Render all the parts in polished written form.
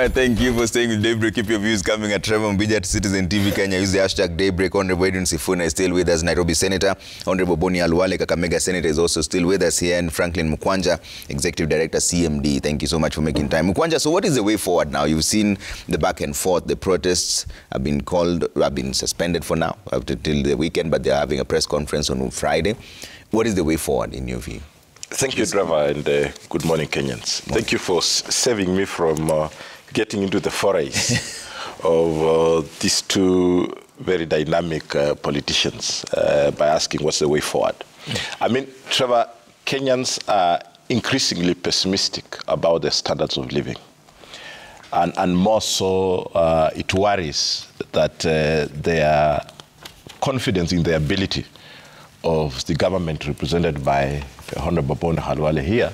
right, thank you for staying with Daybreak. Keep your views coming at Trevor Mbija at Citizen TV Kenya. Use the hashtag Daybreak. Honorable Edwin Sifuna is still with us. Nairobi Senator. Honorable Boni Alwale, Kakamega Senator, is also still with us here. And Franklin Mukwanja, Executive Director, CMD. Thank you so much for making time. Mukwanja, so what is the way forward now? You've seen the back and forth. The protests have been suspended for now, till the weekend, but they're having a press conference on Friday. What is the way forward in your view? Thank you, Trevor, and good morning, Kenyans. Thank you for saving me from getting into the forays of these two very dynamic politicians by asking what's the way forward. I mean, Trevor, Kenyans are increasingly pessimistic about the standards of living. And more so, it worries that their confidence in the ability of the government represented by Honorable Boni Alwale here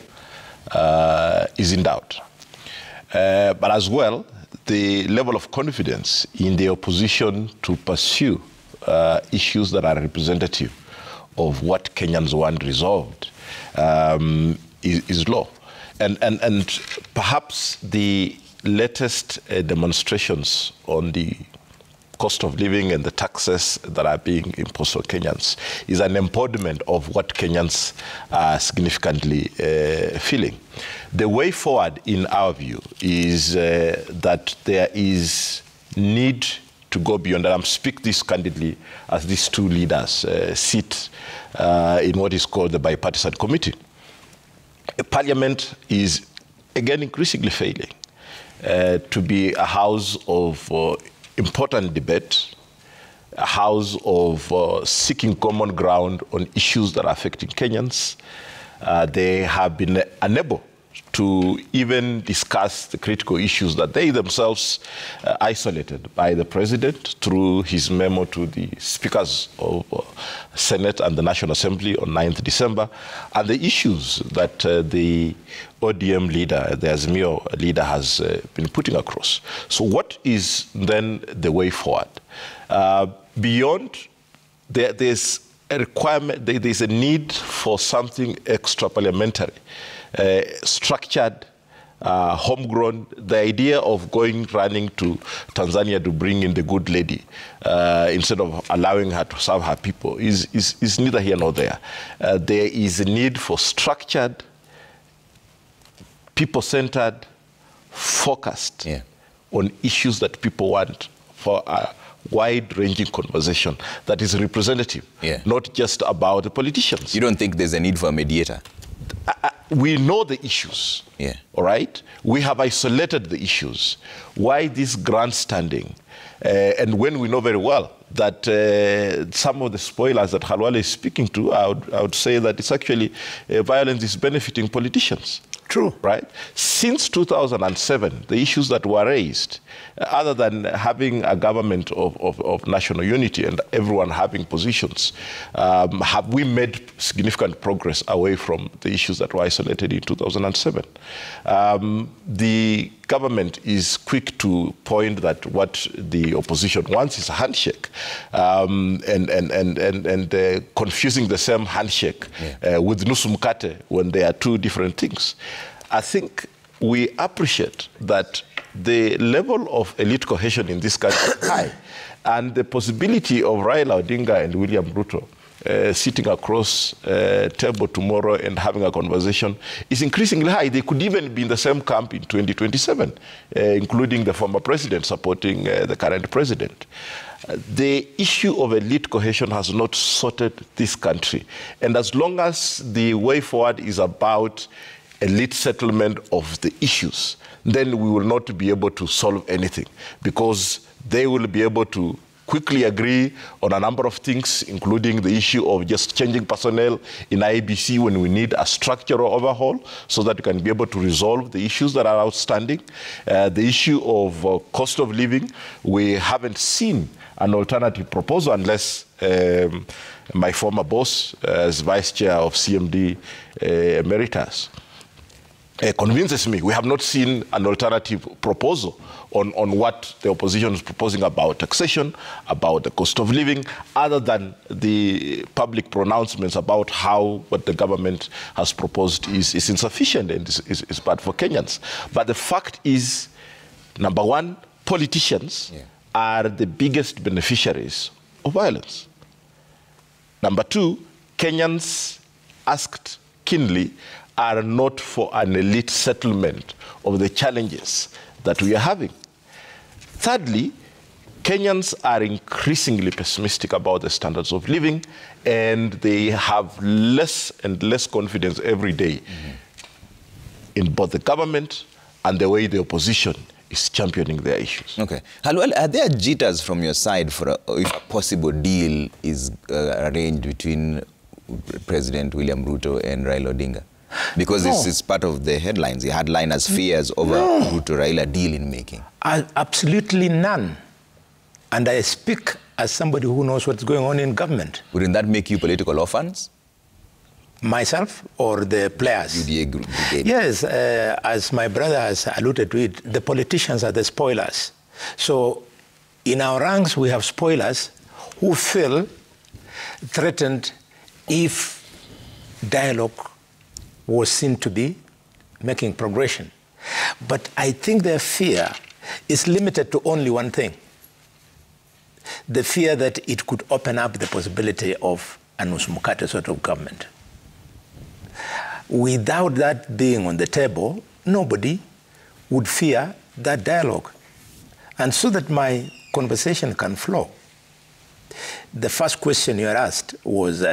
is in doubt. But as well, the level of confidence in the opposition to pursue issues that are representative of what Kenyans want resolved is low. And perhaps the latest demonstrations on the cost of living and the taxes that are being imposed on Kenyans is an embodiment of what Kenyans are significantly feeling. The way forward, in our view, is that there is need to go beyond, and I'm speaking this candidly as these two leaders sit in what is called the bipartisan committee. Parliament is, again, increasingly failing to be a house of important debate, a house of seeking common ground on issues that are affecting Kenyans. They have been unable to even discuss the critical issues that they themselves isolated by the president through his memo to the speakers of Senate and the National Assembly on 9th December, and the issues that the ODM leader, the Azimio leader, has been putting across. So what is then the way forward? Beyond, there's a requirement, there's a need for something extra parliamentary, structured, homegrown. The idea of running to Tanzania to bring in the good lady instead of allowing her to serve her people is neither here nor there. There is a need for structured, people-centered, focused on issues that people want for a wide-ranging conversation that is representative, not just about the politicians. You don't think there's a need for a mediator? We know the issues, all right? We have isolated the issues. Why this grandstanding? And when we know very well that some of the spoilers that Alwale is speaking to, I would say that it's actually violence is benefiting politicians. True. Right? Since 2007, the issues that were raised, other than having a government of national unity and everyone having positions, have we made significant progress away from the issues that were isolated in 2007? The government is quick to point that what the opposition wants is a handshake, and confusing the same handshake with nusu mkate when they are two different things. I think we appreciate that the level of elite cohesion in this country is high, and the possibility of Raila Odinga and William Ruto sitting across a table tomorrow and having a conversation is increasingly high. They could even be in the same camp in 2027, including the former president supporting the current president. The issue of elite cohesion has not sorted this country. And as long as the way forward is about elite settlement of the issues, then we will not be able to solve anything, because they will be able to quickly agree on a number of things, including the issue of just changing personnel in IEBC when we need a structural overhaul so that we can be able to resolve the issues that are outstanding. The issue of cost of living, we haven't seen an alternative proposal unless my former boss, as vice chair of CMD Emeritus, convinces me. We have not seen an alternative proposal on what the opposition is proposing about taxation, about the cost of living, other than the public pronouncements about how what the government has proposed is insufficient and is bad for Kenyans. But the fact is, Number one, politicians are the biggest beneficiaries of violence. Number two, Kenyans asked keenly are not for an elite settlement of the challenges that we are having. Thirdly, Kenyans are increasingly pessimistic about the standards of living, and they have less and less confidence every day in both the government and the way the opposition is championing their issues. Okay. Halwale, are there jitters from your side for if a possible deal is arranged between President William Ruto and Raila Odinga? Because this is part of the headlines. The hardliners' fears over Ruto-Raila deal in making. Absolutely none. And I speak as somebody who knows what's going on in government. Wouldn't that make you political orphans? Myself or the players? UDA brigade. Yes, as my brother has alluded to it, the politicians are the spoilers. So in our ranks, we have spoilers who feel threatened if dialogue was seen to be making progression. But I think their fear is limited to only one thing: the fear that it could open up the possibility of a nusu mkate sort of government. Without that being on the table, nobody would fear that dialogue. And so that my conversation can flow, the first question you asked was,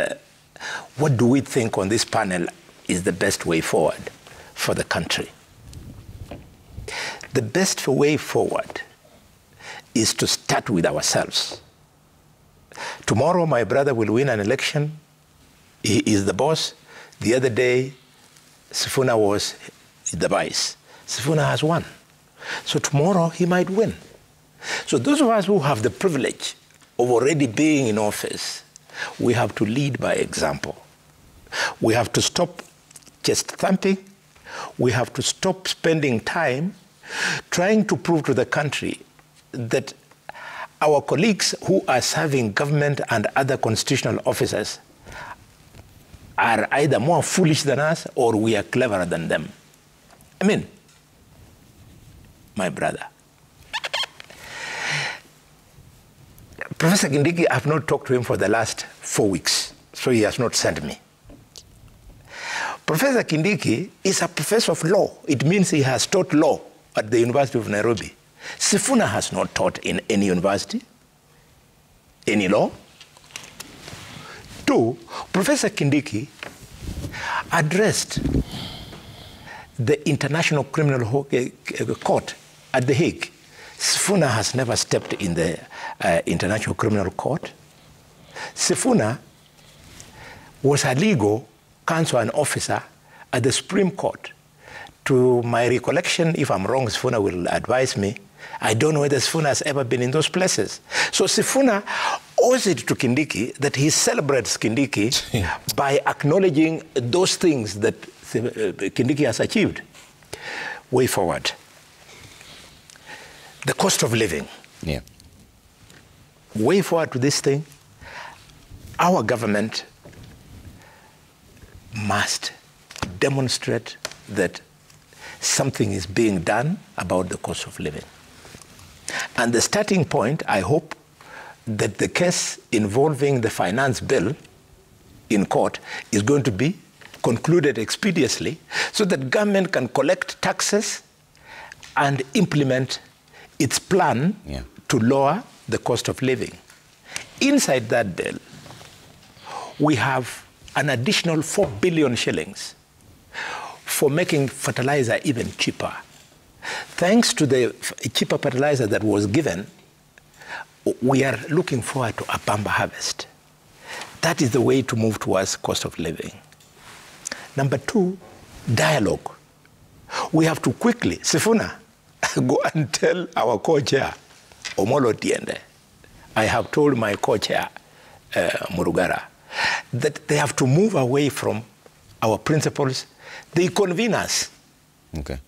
what do we think on this panel is the best way forward for the country? The best way forward is to start with ourselves. Tomorrow, my brother will win an election. He is the boss. The other day, Sifuna was the vice. Sifuna has won. So tomorrow, he might win. So those of us who have the privilege of already being in office, we have to lead by example. We have to stop chest thumping. We have to stop spending time trying to prove to the country that our colleagues who are serving government and other constitutional officers are either more foolish than us or we are cleverer than them. I mean, my brother. Professor Kindiki, I have not talked to him for the last 4 weeks, so he has not sent me. Professor Kindiki is a professor of law. It means he has taught law at the University of Nairobi. Sifuna has not taught in any university, any law. 2, Professor Kindiki addressed the International Criminal Court at The Hague. Sifuna has never stepped in the International Criminal Court. Sifuna was a legal counsel and officer at the Supreme Court. To my recollection, if I'm wrong, Sifuna will advise me. I don't know whether Sifuna has ever been in those places. So Sifuna owes it to Kindiki that he celebrates Kindiki by acknowledging those things that Kindiki has achieved. Way forward. The cost of living. Yeah. Way forward to this thing, our government must demonstrate that something is being done about the cost of living. And the starting point, I hope, that the case involving the finance bill in court is going to be concluded expeditiously so that government can collect taxes and implement its plan to lower the cost of living. Inside that bill, we have an additional 4 billion shillings for making fertilizer even cheaper. Thanks to the cheaper fertilizer that was given, we are looking forward to a bumper harvest. That is the way to move towards cost of living. Number 2, dialogue. We have to quickly, Sifuna, go and tell our co-chair, Omolo Tiende. I have told my co-chair, Murugara, that they have to move away from our principles. They convene us. Okay.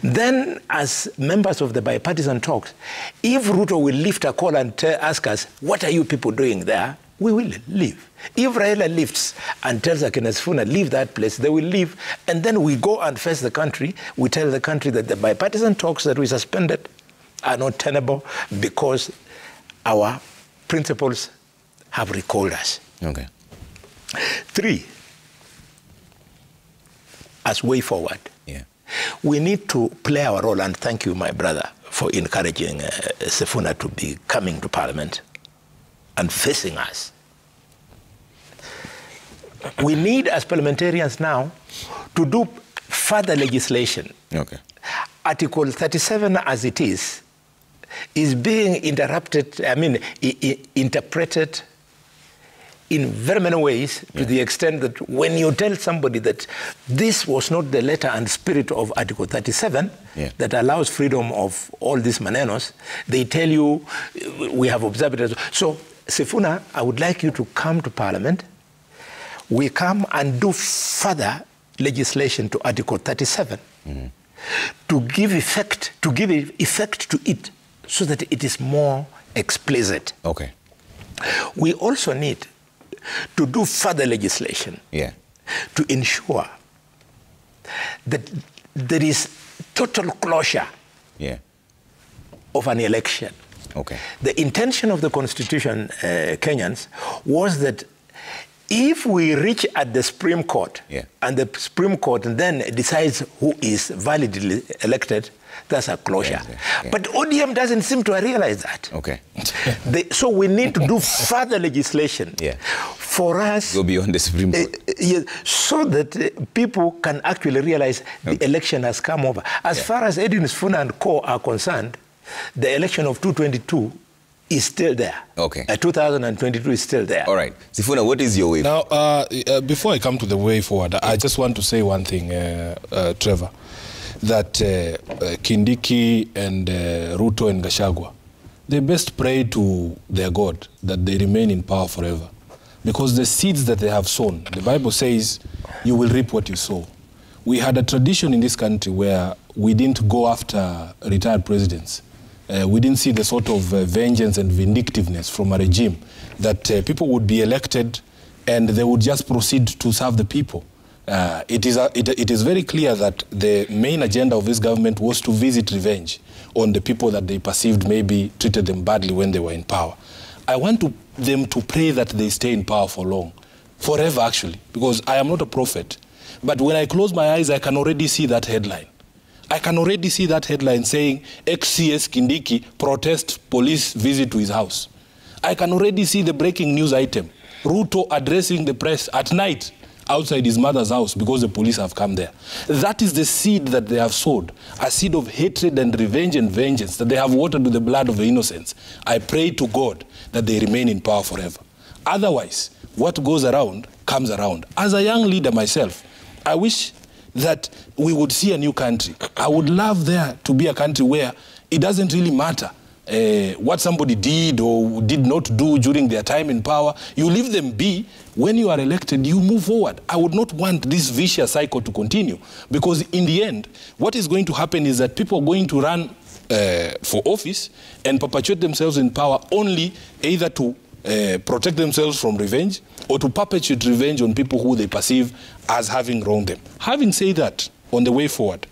Then, as members of the bipartisan talks, if Ruto will lift a call and ask us, what are you people doing there? We will leave. If Raila lifts and tells Akina Sifuna, leave that place, they will leave. And then we go and face the country. We tell the country that the bipartisan talks that we suspended are not tenable because our principles have recalled us. Okay. 3, as way forward, we need to play our role, and thank you, my brother, for encouraging Sifuna to be coming to Parliament and facing us. We need, as parliamentarians now, to do further legislation. Okay. Article 37, as it is being interrupted, interpreted in very many ways, to the extent that when you tell somebody that this was not the letter and spirit of Article 37 that allows freedom of all these manenos, they tell you, we have observed it. So, Sifuna, I would like you to come to Parliament. We come and do further legislation to Article 37 to give effect to it so that it is more explicit. Okay. We also need to do further legislation to ensure that there is total closure of an election. Okay. The intention of the Constitution, Kenyans, was that if we reach at the Supreme Court and the Supreme Court then decides who is validly elected, that's a closure. But ODM doesn't seem to realize that. Okay. So we need to do further legislation for us. Go beyond the Supreme Court. So that people can actually realize the election has come over. As far as Edwin Sifuna and co are concerned, the election of 2022 is still there. Okay. 2022 is still there. All right. Sifuna, what is your way? Now, before I come to the way forward, I just want to say one thing, Trevor, that Kindiki and Ruto and Gachagua, they best pray to their God that they remain in power forever. Because the seeds that they have sown, the Bible says, you will reap what you sow. We had a tradition in this country where we didn't go after retired presidents. We didn't see the sort of vengeance and vindictiveness from a regime that people would be elected and they would just proceed to serve the people. It is very clear that the main agenda of this government was to visit revenge on the people that they perceived maybe treated them badly when they were in power. I want them to pray that they stay in power for long, forever actually, because I am not a prophet. But when I close my eyes, I can already see that headline. I can already see that headline saying, ex-CS Kindiki protest police visit to his house. I can already see the breaking news item, Ruto addressing the press at night outside his mother's house because the police have come there. That is the seed that they have sowed, a seed of hatred and revenge and vengeance that they have watered with the blood of the innocents. I pray to God that they remain in power forever. Otherwise, what goes around comes around. As a young leader myself, I wish that we would see a new country. I would love there to be a country where it doesn't really matter what somebody did or did not do during their time in power. You leave them be. When you are elected, you move forward. I would not want this vicious cycle to continue, because in the end, what is going to happen is that people are going to run for office and perpetuate themselves in power only either to protect themselves from revenge or to perpetuate revenge on people who they perceive as having wronged them. Having said that, on the way forward,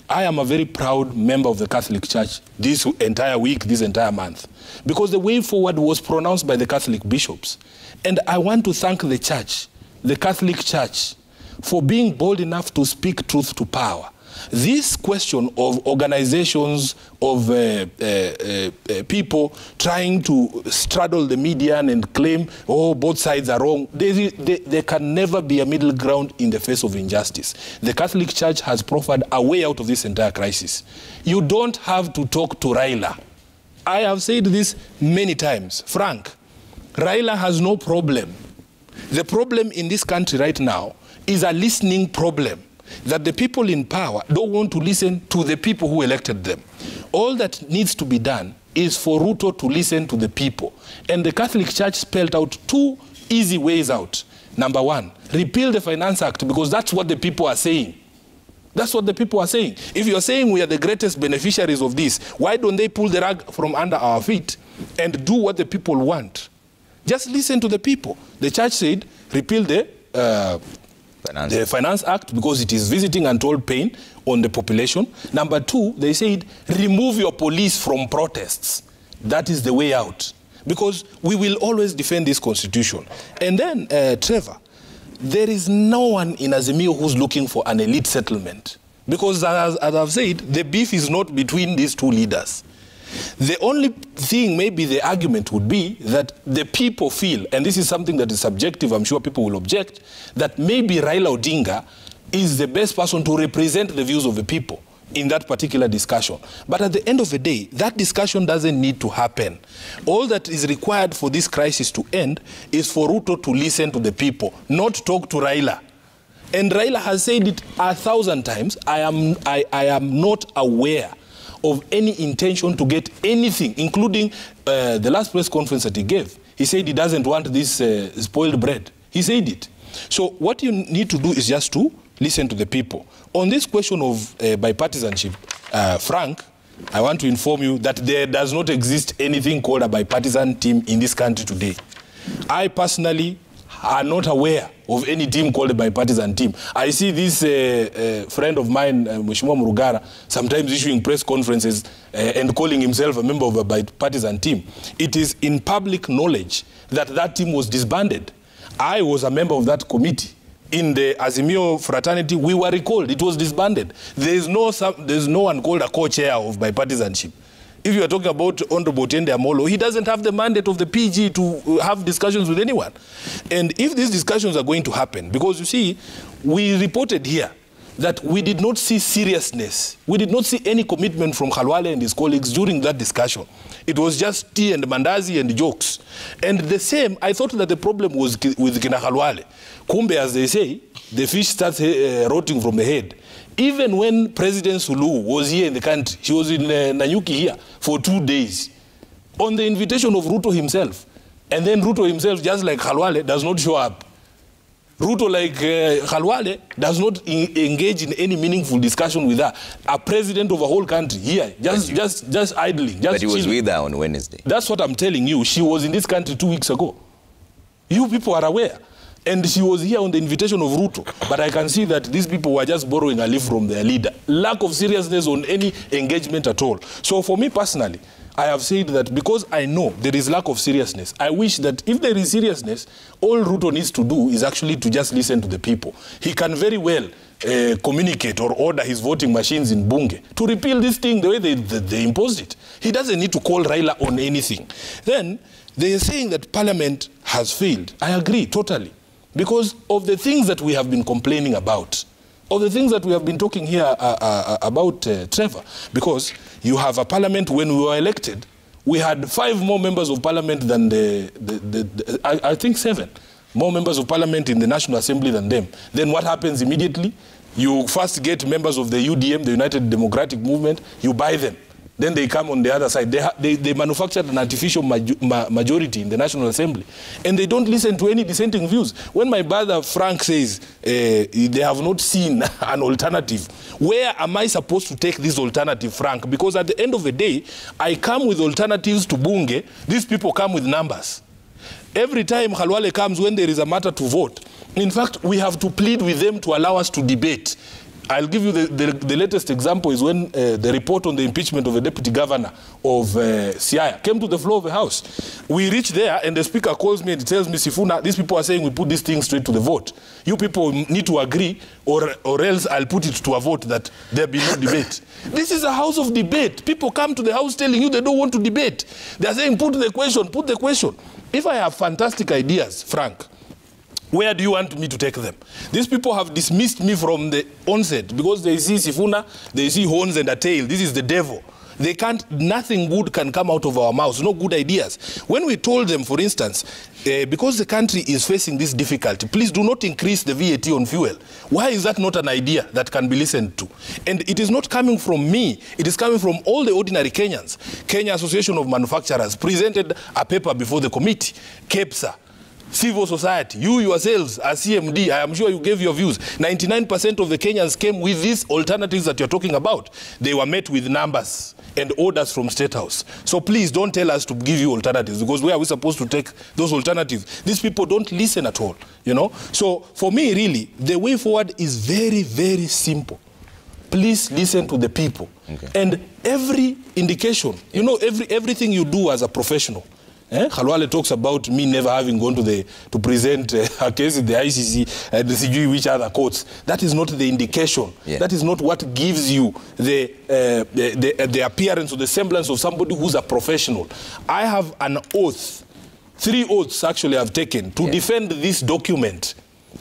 I am a very proud member of the Catholic Church this entire week, this entire month, because the way forward was pronounced by the Catholic bishops. And I want to thank the church, the Catholic Church, for being bold enough to speak truth to power. This question of organizations, of people trying to straddle the median and claim, oh, both sides are wrong, there can never be a middle ground in the face of injustice. The Catholic Church has proffered a way out of this entire crisis. You don't have to talk to Raila. I have said this many times. Frank, Raila has no problem. The problem in this country right now is a listening problem, that the people in power don't want to listen to the people who elected them. All that needs to be done is for Ruto to listen to the people. And the Catholic Church spelled out two easy ways out. Number one, repeal the Finance Act, because that's what the people are saying. That's what the people are saying. If you're saying we are the greatest beneficiaries of this, why don't they pull the rug from under our feet and do what the people want? Just listen to the people. The church said, repeal the The Finance Act, because it is visiting untold pain on the population. Number two, they said, remove your police from protests. That is the way out. Because we will always defend this constitution. And then, Trevor, there is no one in Azimio who's looking for an elite settlement. Because as I've said, the beef is not between these two leaders. The only thing, maybe the argument would be that the people feel, and this is something that is subjective, I'm sure people will object, that maybe Raila Odinga is the best person to represent the views of the people in that particular discussion. But at the end of the day, that discussion doesn't need to happen. All that is required for this crisis to end is for Ruto to listen to the people, not talk to Raila. And Raila has said it 1,000 times. I am not aware of any intention to get anything, including the last press conference that he gave. He said he doesn't want this spoiled bread. He said it. So what you need to do is just to listen to the people. On this question of bipartisanship, Frank, I want to inform you that there does not exist anything called a bipartisan team in this country today. I personally am not aware of any team called a bipartisan team. I see this friend of mine, Mheshimiwa Murugara, sometimes issuing press conferences and calling himself a member of a bipartisan team. It is in public knowledge that that team was disbanded. I was a member of that committee. In the Azimio fraternity, we were recalled. It was disbanded. There's no one called a co-chair of bipartisanship. If you are talking about Honorable Tiende Amolo, he doesn't have the mandate of the PG to have discussions with anyone. And if these discussions are going to happen, because you see, we reported here that we did not see seriousness. We did not see any commitment from Khalwale and his colleagues during that discussion. It was just tea and mandazi and jokes. And the same, I thought that the problem was with Kina Khalwale. Kumbe, as they say, the fish starts rotting from the head. Even when President Suluhu was here in the country, she was in Nanyuki here for 2 days, on the invitation of Ruto himself. And then Ruto himself, just like Khalwale, does not show up. Ruto, like Khalwale, does not engage in any meaningful discussion with her. A president of a whole country here, just idling. Just but he was chilling. with her on Wednesday. That's what I'm telling you. She was in this country 2 weeks ago. You people are aware. And she was here on the invitation of Ruto. But I can see that these people were just borrowing a leaf from their leader. Lack of seriousness on any engagement at all. So for me personally, I have said that because I know there is lack of seriousness, I wish that if there is seriousness, all Ruto needs to do is actually to just listen to the people. He can very well communicate or order his voting machines in Bunge to repeal this thing the way they imposed it. He doesn't need to call Raila on anything. Then they are saying that Parliament has failed. I agree totally. Because of the things that we have been complaining about, of the things that we have been talking here about, Trevor. Because you have a parliament, when we were elected, we had 5 more members of parliament than I think 7 more members of parliament in the National Assembly than them. Then what happens immediately? You first get members of the UDM, the United Democratic Movement, you buy them. Then they come on the other side. They manufactured an artificial majority in the National Assembly. And they don't listen to any dissenting views. When my brother Frank says they have not seen an alternative, where am I supposed to take this alternative, Frank? Because at the end of the day, I come with alternatives to Bunge. These people come with numbers. Every time Khalwale comes when there is a matter to vote, in fact, we have to plead with them to allow us to debate. I'll give you the latest example is when the report on the impeachment of the deputy governor of Siaya came to the floor of the House. We reached there and the speaker calls me and tells me, Sifuna, these people are saying we put this thing straight to the vote. You people need to agree or else I'll put it to a vote that there be no debate. This is a house of debate. People come to the House telling you they don't want to debate. They're saying put the question, put the question. If I have fantastic ideas, Frank, where do you want me to take them? These people have dismissed me from the onset because they see Sifuna, they see horns and a tail. This is the devil. They can't, nothing good can come out of our mouths, no good ideas. When we told them, for instance, because the country is facing this difficulty, please do not increase the VAT on fuel. Why is that not an idea that can be listened to? And it is not coming from me. It is coming from all the ordinary Kenyans. Kenya Association of Manufacturers presented a paper before the committee, KEPSA, civil society, you yourselves as CMD, I am sure you gave your views. 99% of the Kenyans came with these alternatives that you're talking about. They were met with numbers. and orders from State House. So please don't tell us to give you alternatives, because where are we supposed to take those alternatives? These people don't listen at all, you know. So for me, really, the way forward is very, very simple. Please listen to the people. Okay. And every indication, you know, everything you do as a professional. Khalwale talks about me never having gone to present a case in the ICC and the CG which other courts. That is not the indication. Yeah. That is not what gives you the appearance or the semblance of somebody who's a professional. I have an oath, 3 oaths actually I've taken to defend this document.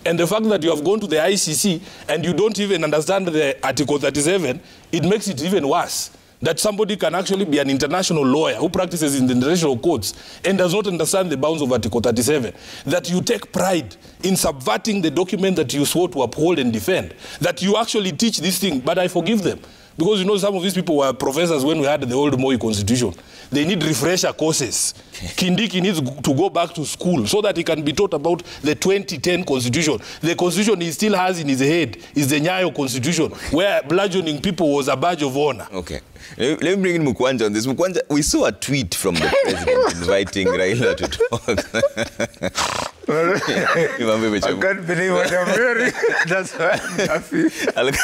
And the fact that you have gone to the ICC and you don't even understand the Article 37, it makes it even worse. That somebody can actually be an international lawyer who practices in the international courts and does not understand the bounds of Article 37. That you take pride in subverting the document that you swore to uphold and defend. That you actually teach this thing, but I forgive them. Because, you know, some of these people were professors when we had the old Moi Constitution. They need refresher courses. Kindiki needs to go back to school so that he can be taught about the 2010 Constitution. The Constitution he still has in his head is the Nyayo Constitution, where bludgeoning people was a badge of honor. Okay. Let me bring in Mukwanja on this. Mukwanja, we saw a tweet from the president inviting Raila to talk. I can't believe what I'm hearing. That's why I'm happy. And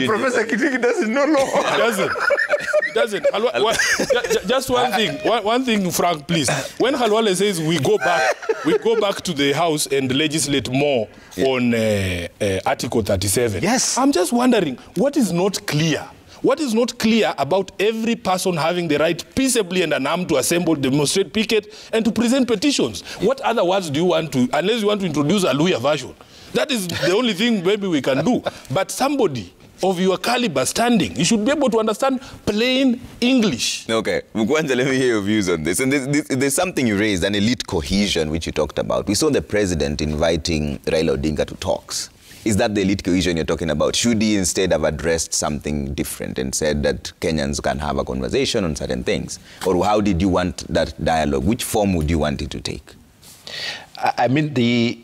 Professor Kindiki doesn't know law. It doesn't. Just one thing, Frank, please. When Khalwale says we go back to the House and legislate more on Article 37. Yes. I'm just wondering, what is not clear? What is not clear about every person having the right peaceably and unarmed to assemble, demonstrate, picket, and to present petitions? What other words do you want to, unless you want to introduce a Luya version? That is the only thing maybe we can do. But somebody of your caliber standing, you should be able to understand plain English. Okay, Mukwanja, let me hear your views on this. And there's something you raised, an elite cohesion, which you talked about. We saw the president inviting Raila Odinga to talks. Is that the elite cohesion you're talking about? Should he instead have addressed something different and said that Kenyans can have a conversation on certain things? Or how did you want that dialogue? Which form would you want it to take? I mean, the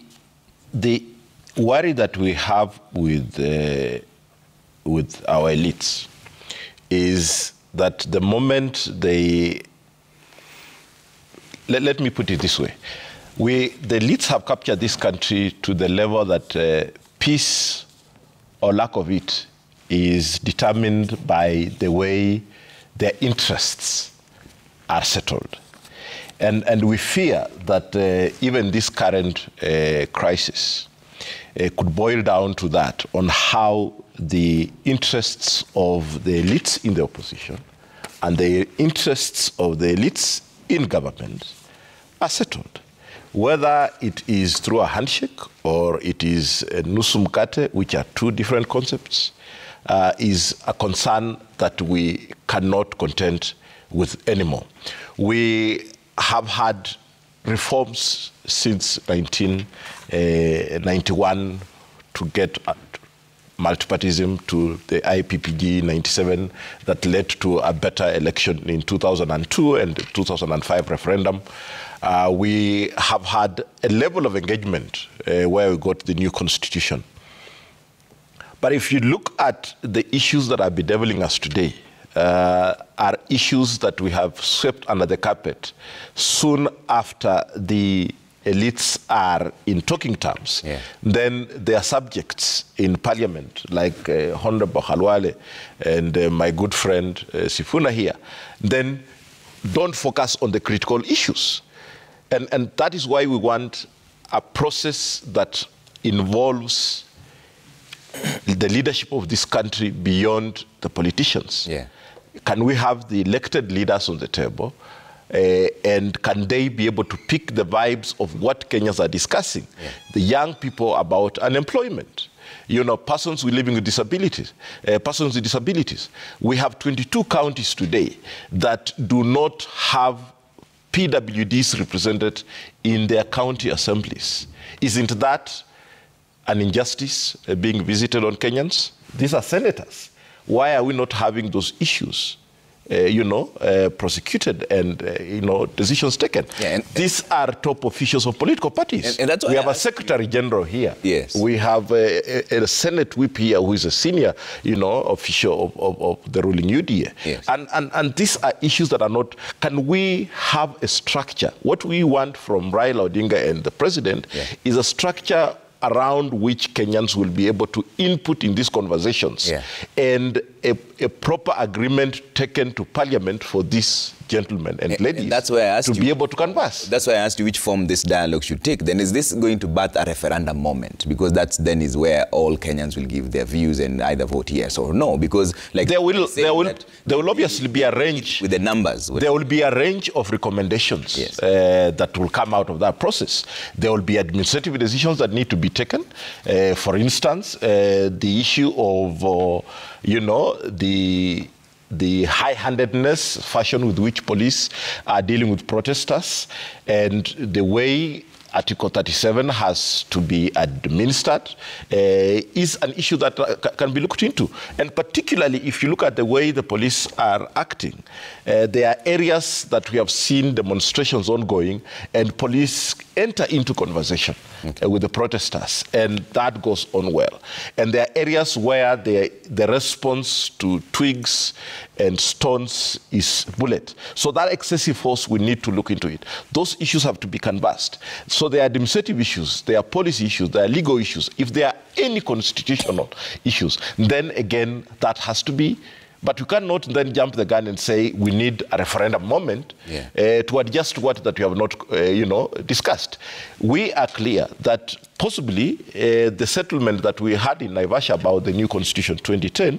worry that we have with our elites is that the moment they... Let me put it this way. The elites have captured this country to the level that peace or lack of it is determined by the way their interests are settled. And we fear that even this current crisis could boil down to that, on how the interests of the elites in the opposition and the interests of the elites in government are settled. Whether it is through a handshake or it is a nusu mkate, which are 2 different concepts, is a concern that we cannot contend with anymore. We have had reforms since 1991 to get multipartyism, to the IPPG 97 that led to a better election in 2002 and 2005 referendum. We have had a level of engagement where we got the new constitution. But if you look at the issues that are bedeviling us today, are issues that we have swept under the carpet soon after the elites are in talking terms. Yeah. Then there are subjects in parliament, like Honorable Khalwale and my good friend Sifuna here, then don't focus on the critical issues. And that is why we want a process that involves the leadership of this country beyond the politicians. Yeah. Can we have the elected leaders on the table? And can they be able to pick the vibes of what Kenyans are discussing? Yeah. The young people about unemployment, you know, persons living with disabilities, persons with disabilities. We have 22 counties today that do not have PWDs represented in their county assemblies. Isn't that an injustice being visited on Kenyans? These are senators. Why are we not having those issues prosecuted and, decisions taken. Yeah, and these are top officials of political parties. And that's why we have a Secretary General here. Yes. We have a Senate whip here who is a senior, official of the ruling UDA. Yes. And these are issues that are not, can we have a structure? What we want from Raila Odinga and the president is a structure around which Kenyans will be able to input in these conversations and a proper agreement taken to Parliament for these gentlemen and ladies that's why I asked to be able to converse. That's why I asked you which form this dialogue should take. Then is this going to birth a referendum moment? Because that's then is where all Kenyans will give their views and either vote yes or no. Because like there will obviously be a range with the numbers. There will be a range of recommendations that will come out of that process. There will be administrative decisions that need to be taken. For instance, the issue of the high-handedness fashion with which police are dealing with protesters and the way Article 37 has to be administered is an issue that can be looked into. And particularly if you look at the way the police are acting, there are areas that we have seen demonstrations ongoing and police enter into conversation with the protesters, and that goes on well. And there are areas where the response to twigs and stones is bullet. So that excessive force, we need to look into it. Those issues have to be canvassed. So there are administrative issues, there are policy issues, there are legal issues. If there are any constitutional issues, then again, that has to be. But you cannot then jump the gun and say we need a referendum moment to adjust what that we have not, discussed. We are clear that possibly the settlement that we had in Naivasha about the new constitution 2010,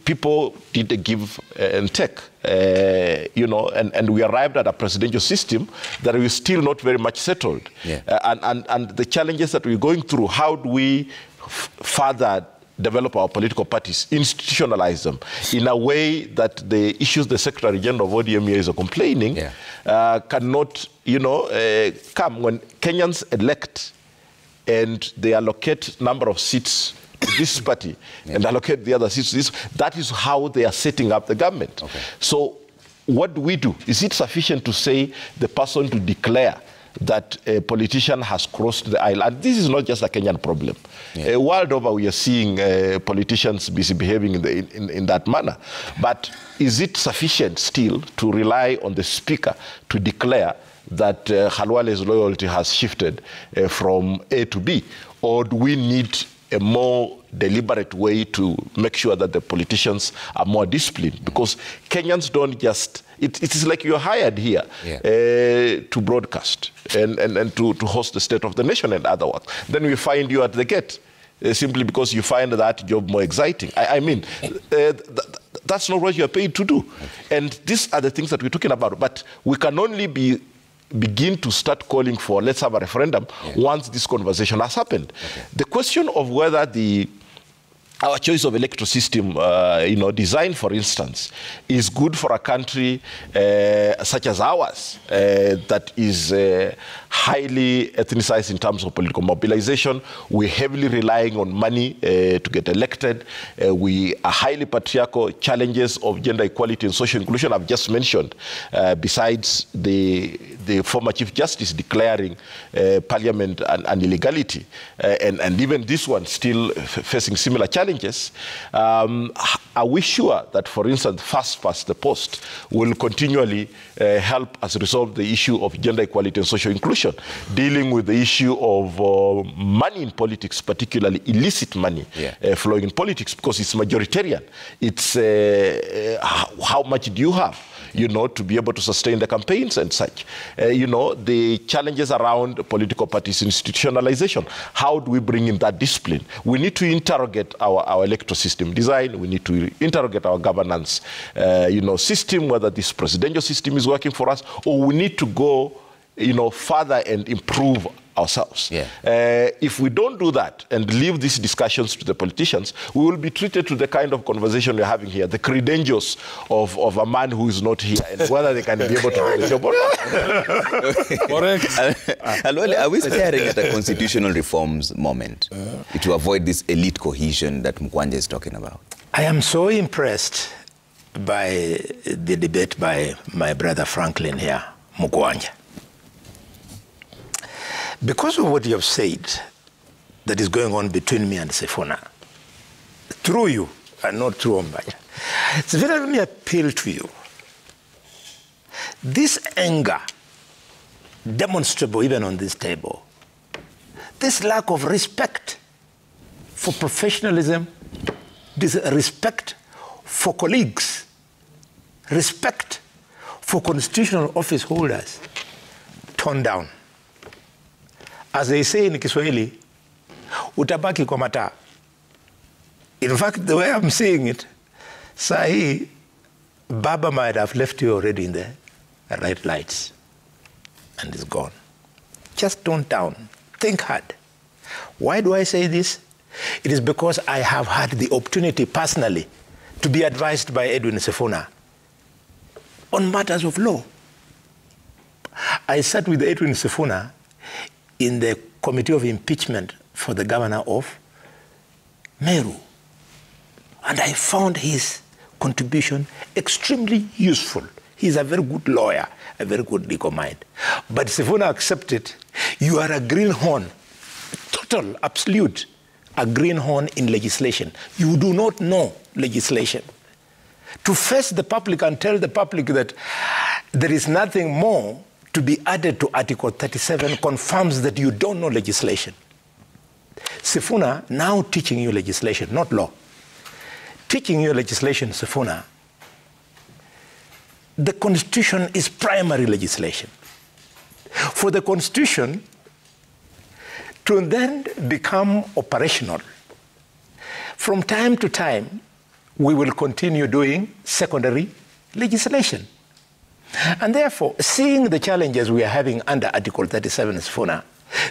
people did a give and take, and we arrived at a presidential system that is still not very much settled. And the challenges that we're going through, how do we further develop our political parties, institutionalize them in a way that the issues the Secretary General of ODM is complaining cannot, come when Kenyans elect and they allocate number of seats to this party and allocate the other seats to this. That is how they are setting up the government. So what do we do? Is it sufficient to say the person to declare that a politician has crossed the aisle? And this is not just a Kenyan problem. World over, we are seeing politicians misbehaving in that manner. But is it sufficient still to rely on the speaker to declare that Khalwale's loyalty has shifted from A to B? Or do we need a more deliberate way to make sure that the politicians are more disciplined? Because Kenyans don't just, it is like you're hired here to broadcast and to host the State of the Nation and other work. Then we find you at the gate simply because you find that job more exciting. I mean, that's not what you're paid to do. And these are the things that we're talking about. But we can only begin to start calling for, let's have a referendum once this conversation has happened. The question of whether our choice of electoral system, design, for instance, is good for a country such as ours that is highly ethnicized in terms of political mobilization. We're heavily relying on money to get elected. We are highly patriarchal. Challenges of gender equality and social inclusion I've just mentioned, besides the former Chief Justice declaring Parliament an illegality. And even this one still facing similar challenges. Are we sure that, for instance, First Past the Post will continually help us resolve the issue of gender equality and social inclusion, dealing with the issue of money in politics, particularly illicit money flowing in politics, because it's majoritarian. It's how much do you have, to be able to sustain the campaigns and such. The challenges around political parties institutionalization. How do we bring in that discipline? We need to interrogate our electoral system design. We need to interrogate our governance, system, whether this presidential system is working for us, or we need to go, further and improve ourselves. If we don't do that and leave these discussions to the politicians, we will be treated to the kind of conversation we're having here, the credentials of a man who is not here, and whether they can be able to do the job or not. Correct. Are we staring at a constitutional reforms moment to avoid this elite cohesion that Mkwanja is talking about? I am so impressed by the debate by my brother Franklin here, Mukwanja. Because of what you have said that is going on between me and Sifuna, through you and not through Ombanya, Sifuna, let me appeal to you. This anger, demonstrable even on this table, this lack of respect for professionalism, this respect for colleagues, respect for constitutional office holders, tone down. As they say in Kiswahili, utabaki kwa mataa. In fact, the way I'm saying it, Sahi, Baba might have left you already in the red lights and is gone. Just tone down. Think hard. Why do I say this? It is because I have had the opportunity personally to be advised by Edwin Sifuna on matters of law. I sat with Edwin Sifuna in the committee of impeachment for the governor of Meru, and I found his contribution extremely useful. He's a very good lawyer, a very good legal mind. But Sifuna accepted, you are a greenhorn, total, absolute, a greenhorn in legislation. You do not know legislation. To face the public and tell the public that there is nothing more to be added to Article 37 confirms that you don't know legislation. Sifuna now teaching you legislation, not law. Teaching you legislation, Sifuna, the Constitution is primary legislation. For the Constitution to then become operational, from time to time, we will continue doing secondary legislation. And therefore, seeing the challenges we are having under Article 37 Sifuna,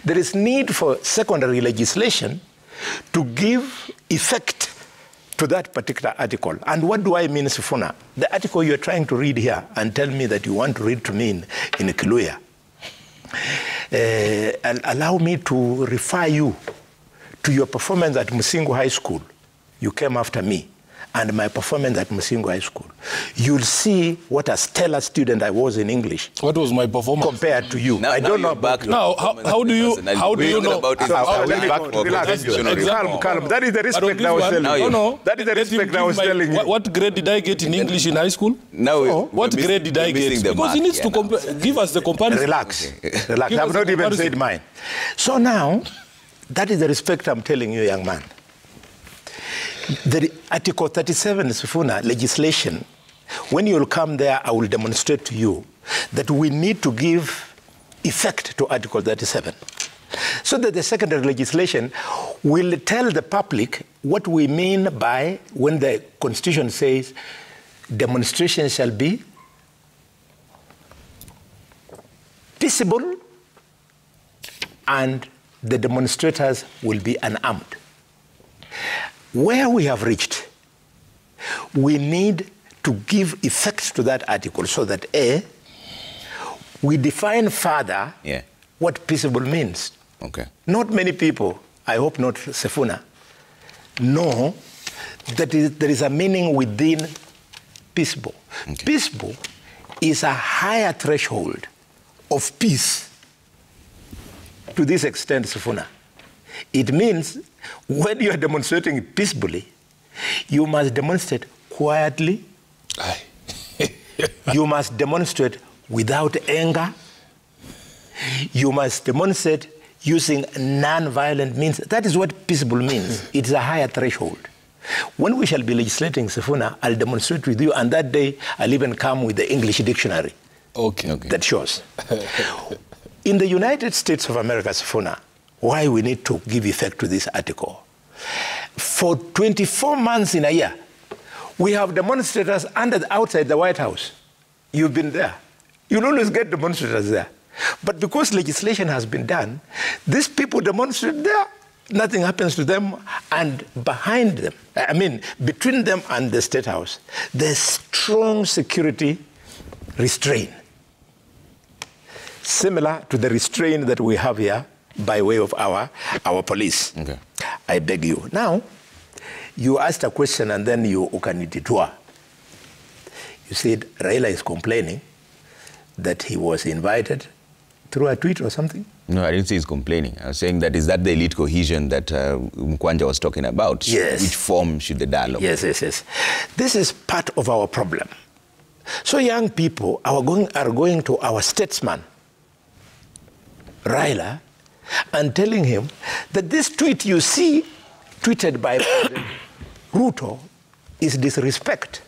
there is need for secondary legislation to give effect to that particular article. And what do I mean, Sifuna? The article you're trying to read here and tell me that you want to read to me in Kiluya. And allow me to refer you to your performance at Musingu High School. You came after me. And my performance at Musingu High School. You'll see what a stellar student I was in English. What was my performance? Compared to you. Now, I don't know about you. Now, how do you know? Calm. That is the respect I was telling you. No. That is the respect I was telling you. What grade did I get in English in high school? Now, what grade did I get? Because he needs to give us the comparison. Relax. Relax. I have not even said mine. So now, that is the respect I'm telling you, young man. The Article 37 Sifuna legislation, when you will come there, I will demonstrate to you that we need to give effect to Article 37. So that the secondary legislation will tell the public what we mean by when the Constitution says demonstration shall be peaceable and the demonstrators will be unarmed. Where we have reached, we need to give effect to that article so that A, we define further what peaceable means. Okay. Not many people, I hope not Sifuna, know that there is a meaning within peaceable. Okay. Peaceable is a higher threshold of peace. To this extent, Sifuna, it means when you are demonstrating peacefully, you must demonstrate quietly. You must demonstrate without anger. You must demonstrate using non-violent means. That is what peaceable means. It is a higher threshold. When we shall be legislating, Sifuna, I'll demonstrate with you, and that day I'll even come with the English dictionary. Okay. That shows. In the United States of America, Sifuna, why we need to give effect to this article. For 24 months in a year, we have demonstrators outside the White House. You've been there. You'll always get demonstrators there. But because legislation has been done, these people demonstrate there. Nothing happens to them. And behind them, between them and the State House, there's strong security restraint. Similar to the restraint that we have here by way of our police. Okay. I beg you. Now, you asked a question and then you ukanititua. You said Raila is complaining that he was invited through a tweet or something? No, I didn't say he's complaining. I was saying that is that the elite cohesion that Mkwanja was talking about? Yes. Which form should the dialogue? Yes. This is part of our problem. So young people are going to our statesman, Raila, and telling him that this tweet you see tweeted by Ruto is disrespect.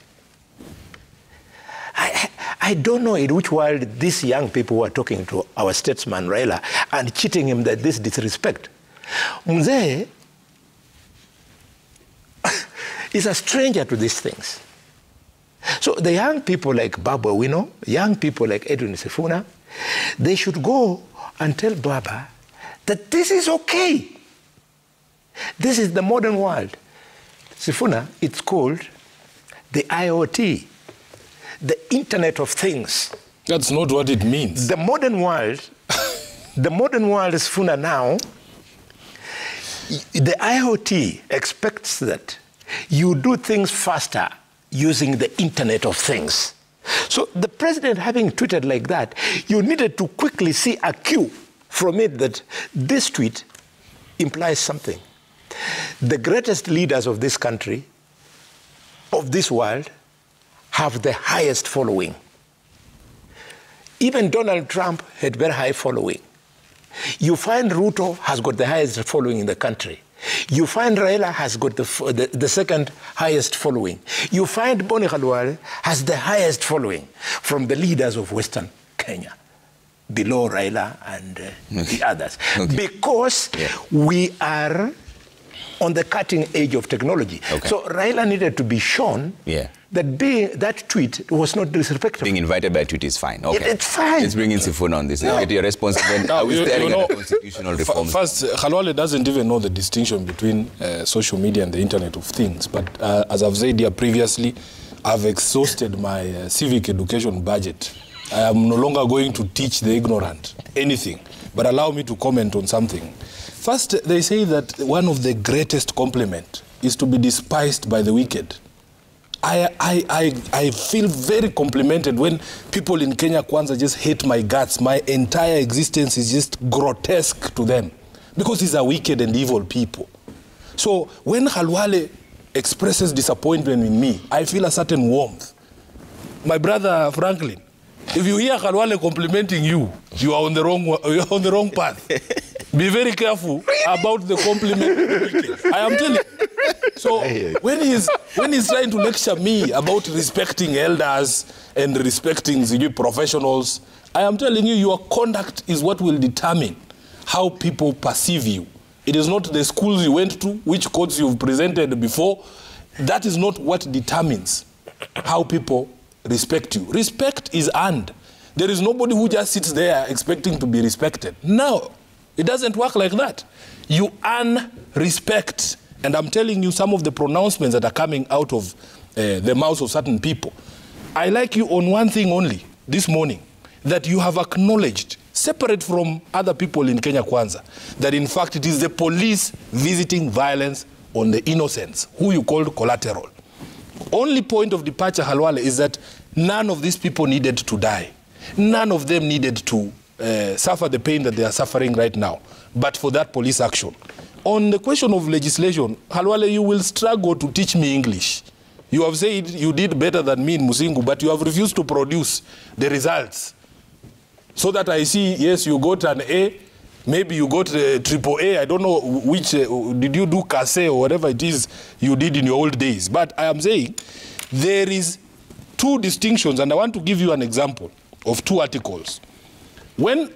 I don't know in which world these young people were talking to our statesman Raila and cheating him that this disrespect. Mzee is a stranger to these things. So the young people like Baba Wino, young people like Edwin Sifuna, they should go and tell Baba that this is okay. This is the modern world. Sifuna, it's called the IoT, the Internet of Things. That's not what it means. The modern world, Sifuna now, the IoT expects that you do things faster using the Internet of Things. So the president having tweeted like that, you needed to quickly see a cue from it that this tweet implies something. The greatest leaders of this country, of this world, have the highest following. Even Donald Trump had very high following. You find Ruto has got the highest following in the country. You find Raila has got the second highest following. You find Boni Khalwale has the highest following from the leaders of Western Kenya, below Raila and the others. Okay. Because we are on the cutting edge of technology. Okay. So Raila needed to be shown that that tweet was not disrespectful. Being invited by a tweet is fine. Okay. It's fine. Let's bring in Sifuna on this. No. Get your response. Are we staring at the constitutional reforms? First, Khalwale doesn't even know the distinction between social media and the Internet of Things. But as I've said here previously, I've exhausted my civic education budget. I am no longer going to teach the ignorant anything. But allow me to comment on something. First, they say that one of the greatest compliment is to be despised by the wicked. I feel very complimented when people in Kenya Kwanza just hate my guts. My entire existence is just grotesque to them because these are wicked and evil people. So when Khalwale expresses disappointment in me, I feel a certain warmth. My brother Franklin, if you hear Khalwale complimenting you, you are on the wrong path. Be very careful about the compliment. I am telling you. So when he's trying to lecture me about respecting elders and respecting the professionals, I am telling you, your conduct is what will determine how people perceive you. It is not the schools you went to, which courts you've presented before. That is not what determines how people respect you. Respect is earned. There is nobody who just sits there expecting to be respected. No. It doesn't work like that. You earn respect. And I'm telling you some of the pronouncements that are coming out of the mouths of certain people. I like you on one thing only this morning, that you have acknowledged, separate from other people in Kenya Kwanza, that in fact it is the police visiting violence on the innocents, who you called collateral. Only point of departure, Khalwale, is that none of these people needed to die. None of them needed to suffer the pain that they are suffering right now, but for that police action. On the question of legislation, Khalwale, you will struggle to teach me English. You have said you did better than me in Musingu, but you have refused to produce the results. So that I see, yes, you got an A, maybe you got a triple A, I don't know which, did you do Kase or whatever it is you did in your old days. But I am saying there is two distinctions, and I want to give you an example of two articles. When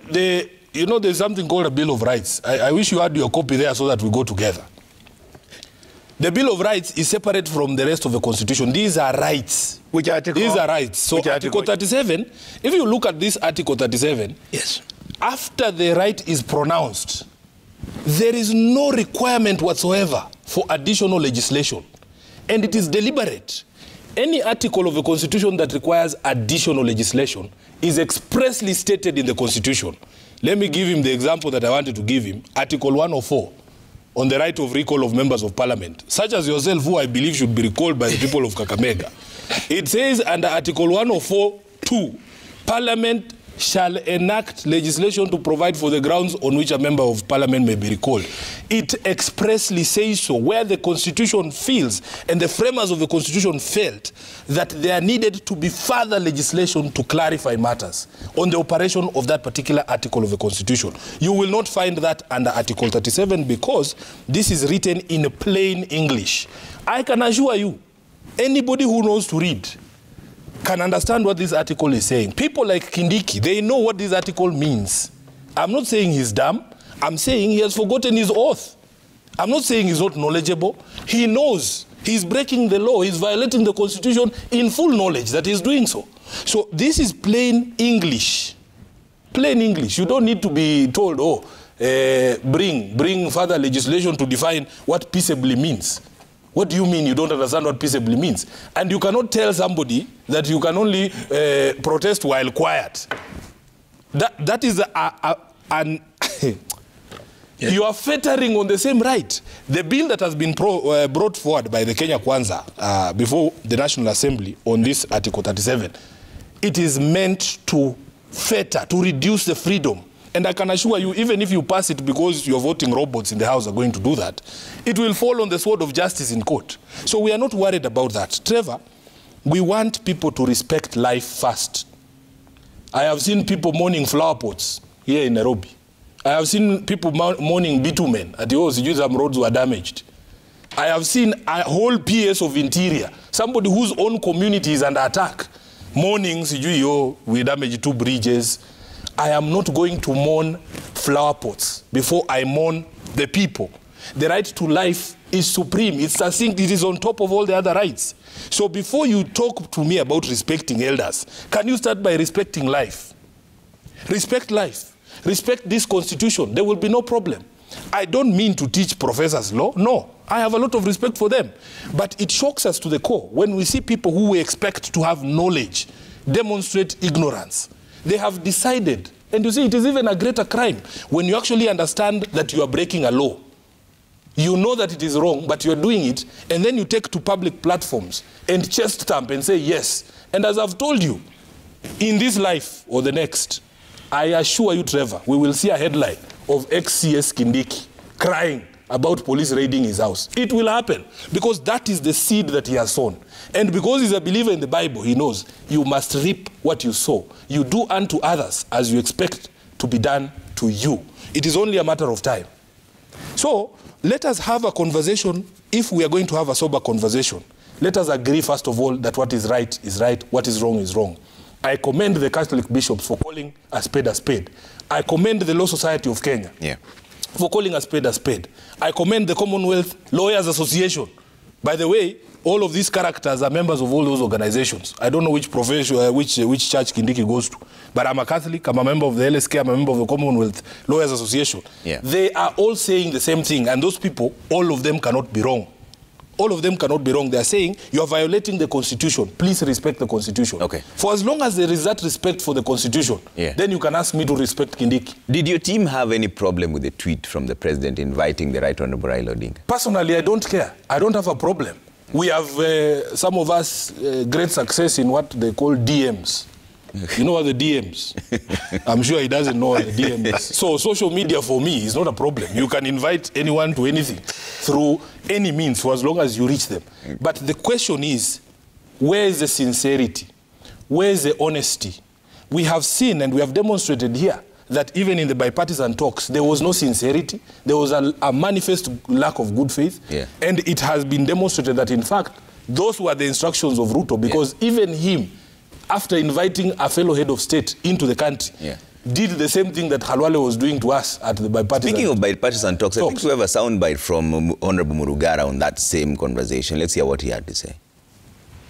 there's something called a Bill of Rights. I wish you had your copy there so that we go together. The Bill of Rights is separate from the rest of the Constitution. These are rights. Which article? These are rights. So Article 37, if you look at this Article 37, yes, after the right is pronounced, there is no requirement whatsoever for additional legislation. And it is deliberate. Any article of the Constitution that requires additional legislation is expressly stated in the Constitution. Let me give him the example that I wanted to give him. Article 104, on the right of recall of members of parliament, such as yourself, who I believe should be recalled by the people of Kakamega. It says under Article 104(2), Parliament shall enact legislation to provide for the grounds on which a member of Parliament may be recalled. It expressly says so, where the Constitution feels, and the framers of the Constitution felt, that there needed to be further legislation to clarify matters on the operation of that particular article of the Constitution. You will not find that under Article 37 because this is written in plain English. I can assure you, anybody who knows to read can understand what this article is saying. People like Kindiki, they know what this article means. I'm not saying he's dumb. I'm saying he has forgotten his oath. I'm not saying he's not knowledgeable. He knows. He's breaking the law. He's violating the Constitution in full knowledge that he's doing so. So this is plain English. Plain English. You don't need to be told, oh, bring further legislation to define what peaceably means. What do you mean you don't understand what peaceably means? And you cannot tell somebody that you can only protest while quiet. That is an you are fettering on the same right. The bill that has been brought forward by the Kenya Kwanza before the National Assembly on this Article 37, it is meant to fetter, to reduce the freedom. And I can assure you, even if you pass it because your voting robots in the House are going to do that, it will fall on the sword of justice in court. So we are not worried about that. Trevor, we want people to respect life first. I have seen people mourning flower pots here in Nairobi. I have seen people mourning bitumen at the OCU, some roads were damaged. I have seen a whole PS of interior, somebody whose own community is under attack, mourning, we damaged 2 bridges. I am not going to mourn flower pots before I mourn the people. The right to life is supreme. It's succinct. It is on top of all the other rights. So before you talk to me about respecting elders, can you start by respecting life? Respect life. Respect this Constitution. There will be no problem. I don't mean to teach professors law. No, I have a lot of respect for them. But it shocks us to the core when we see people who we expect to have knowledge demonstrate ignorance. They have decided, and you see, it is even a greater crime when you actually understand that you are breaking a law. You know that it is wrong, but you're doing it, and then you take to public platforms and chest stamp and say yes. And as I've told you, in this life or the next, I assure you, Trevor, we will see a headline of ex-CS Kindiki crying about police raiding his house. It will happen because that is the seed that he has sown. And because he's a believer in the Bible, he knows you must reap what you sow. You do unto others as you expect to be done to you. It is only a matter of time. So let us have a conversation. If we are going to have a sober conversation, let us agree, first of all, that what is right, what is wrong is wrong. I commend the Catholic bishops for calling a spade a spade. I commend the Law Society of Kenya for calling a spade a spade. I commend the Commonwealth Lawyers Association. By the way, all of these characters are members of all those organizations. I don't know which profession, which church Kindiki goes to, but I'm a Catholic, I'm a member of the LSK, I'm a member of the Commonwealth Lawyers Association. They are all saying the same thing, and those people, all of them cannot be wrong. All of them cannot be wrong. They are saying, you are violating the Constitution. Please respect the Constitution. Okay. For as long as there is that respect for the Constitution, then you can ask me to respect Kindiki. Did your team have any problem with the tweet from the president inviting the Right Honorable Raila Odinga? Personally, I don't care. I don't have a problem. We have, some of us, great success in what they call DMs. You know what the DMs? I'm sure he doesn't know what the DM is. So social media for me is not a problem. You can invite anyone to anything through any means for as long as you reach them. But the question is, where is the sincerity? Where is the honesty? We have seen and we have demonstrated here that even in the bipartisan talks, there was no sincerity. There was a manifest lack of good faith. And it has been demonstrated that, in fact, those were the instructions of Ruto, because even him, after inviting a fellow head of state into the country, did the same thing that Khalwale was doing to us at the bipartisan. Speaking of bipartisan talks, I think we have a soundbite from Honorable Murugara on that same conversation. Let's hear what he had to say.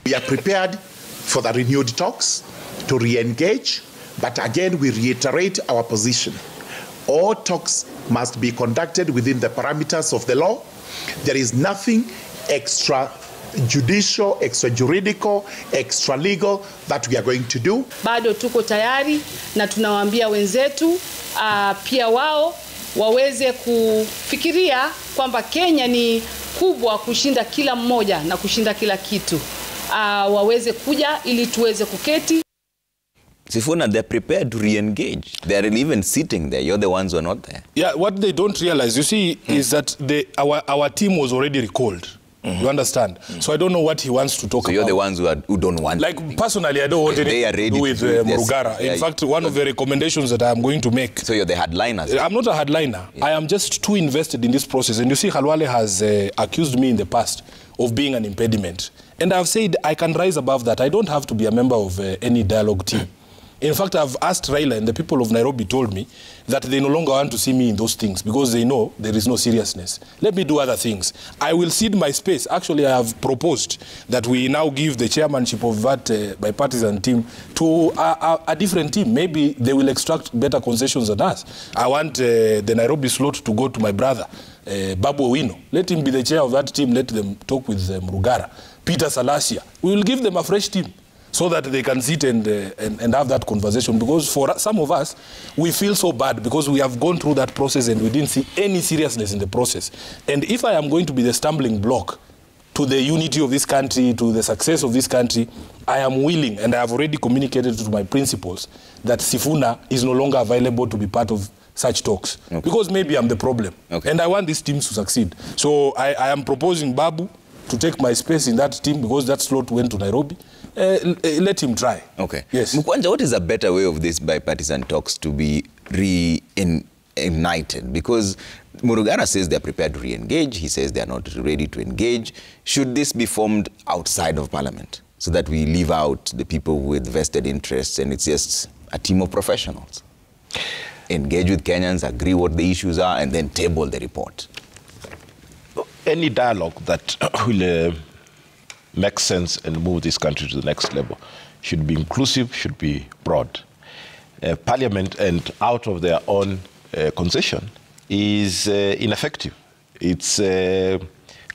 We are prepared for the renewed talks to re-engage, but again we reiterate our position. All talks must be conducted within the parameters of the law. There is nothing extra-judicial, extra-juridical, extra-legal that we are going to do. Bado tuko tayari na tunawaambia wenzetu pia wao waweze kufikiria kwamba Kenya ni kubwa kushinda kila mmoja na kushinda kila kitu. waweze kuja ili tuweze kuketi. Sifuna, they're prepared to re-engage. They're even sitting there. You're the ones who are not there. Yeah, what they don't realize, you see, is that our team was already recalled. You understand? So I don't know what he wants to talk about. So you're the ones who don't want. Like, personally, I don't want anything to do with Murugara. In fact, one of the recommendations that I'm going to make. So you're the hardliners? I'm not a hardliner. Yeah. I am just too invested in this process. And you see, Khalwale has accused me in the past of being an impediment. And I've said I can rise above that. I don't have to be a member of any dialogue team. In fact, I've asked Raila, and the people of Nairobi told me that they no longer want to see me in those things because they know there is no seriousness. Let me do other things. I will cede my space. Actually, I have proposed that we now give the chairmanship of that bipartisan team to a different team. Maybe they will extract better concessions than us. I want the Nairobi slot to go to my brother, Babu Owino. Let him be the chair of that team. Let them talk with Murugara. Peter Salasia. We will give them a fresh team, so that they can sit and have that conversation. Because for some of us, we feel so bad because we have gone through that process and we didn't see any seriousness in the process. And if I am going to be the stumbling block to the unity of this country, to the success of this country, I am willing, and I have already communicated to my principals, that Sifuna is no longer available to be part of such talks. Okay. Because maybe I'm the problem. Okay. And I want these teams to succeed. So I am proposing Babu to take my space in that team because that slot went to Nairobi. Let him try. Okay. Yes. Mukwanja, what is a better way of these bipartisan talks to be reignited? Because Murugara says they're prepared to re-engage. He says they're not ready to engage. Should this be formed outside of Parliament so that we leave out the people with vested interests and it's just a team of professionals? Engage with Kenyans, agree what the issues are, and then table the report. Any dialogue that will make sense and move this country to the next level should be inclusive, should be broad. Parliament, and out of their own concession, is ineffective. It's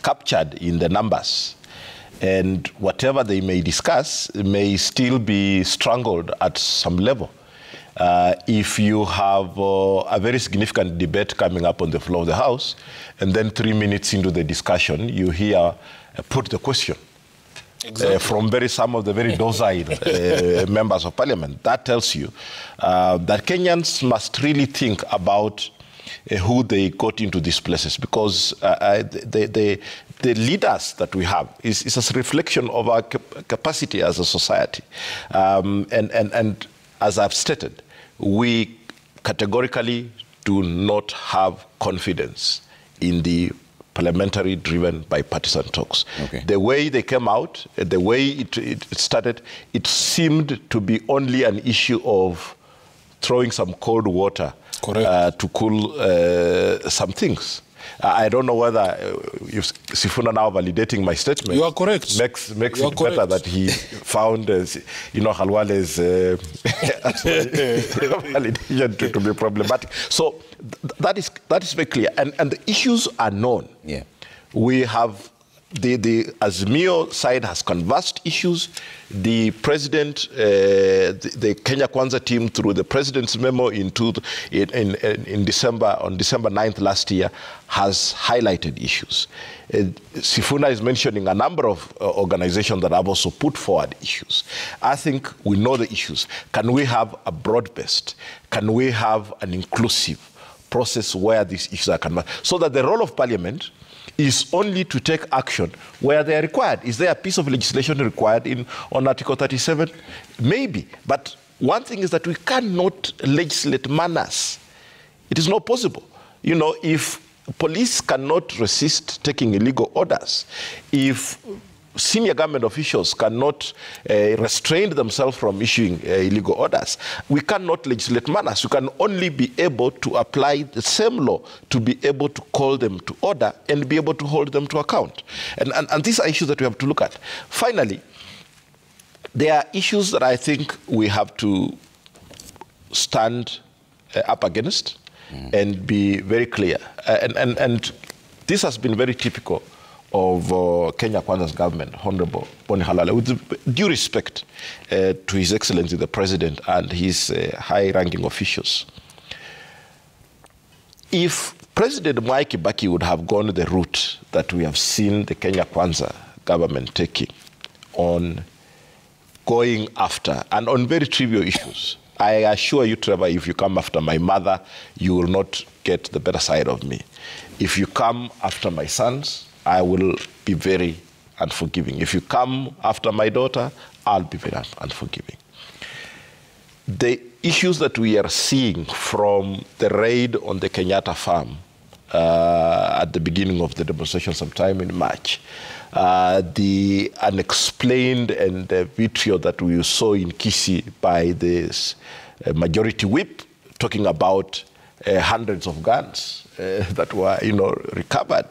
captured in the numbers. And whatever they may discuss may still be strangled at some level. If you have a very significant debate coming up on the floor of the House, and then 3 minutes into the discussion, you hear put the question. Exactly. From some of the very docile members of Parliament. That tells you that Kenyans must really think about who they got into these places, because the leaders that we have is a reflection of our capacity as a society. And as I've stated, we categorically do not have confidence in the parliamentary-driven bipartisan talks. Okay. The way they came out, the way it started, it seemed to be only an issue of throwing some cold water to cool some things. I don't know whether Sifuna now validating my statement. You are correct. Makes it better that he found, Khalwale's validation to be problematic. So that is very clear, and the issues are known. Yeah, we have the Azimio side has canvassed issues. The president, the Kenya Kwanza team, through the president's memo in December, on December 9th last year, has highlighted issues. Sifuna is mentioning a number of organizations that have also put forward issues. I think we know the issues. Can we have a broad-based? Can we have an inclusive process where these issues are canvassed, so that the role of Parliament is only to take action where they are required? Is there a piece of legislation required on Article 37? Maybe. But one thing is that we cannot legislate manners. It is not possible. You know, if police cannot resist taking illegal orders, if senior government officials cannot restrain themselves from issuing illegal orders, we cannot legislate manners. We can only be able to apply the same law to be able to call them to order and be able to hold them to account. And these are issues that we have to look at. Finally, there are issues that I think we have to stand up against and be very clear. And this has been very typical of Kenya Kwanza's government, Honorable Boni Halala, with due respect to His Excellency the President and his high-ranking officials. If President Mwai Kibaki would have gone the route that we have seen the Kenya Kwanza government taking, on going after, and on very trivial issues. I assure you, Trevor, if you come after my mother, you will not get the better side of me. If you come after my sons, I will be very unforgiving. If you come after my daughter, I'll be very unforgiving. The issues that we are seeing from the raid on the Kenyatta farm at the beginning of the demonstration sometime in March, the unexplained and vitriol that we saw in Kisii by this majority whip talking about hundreds of guns that were, recovered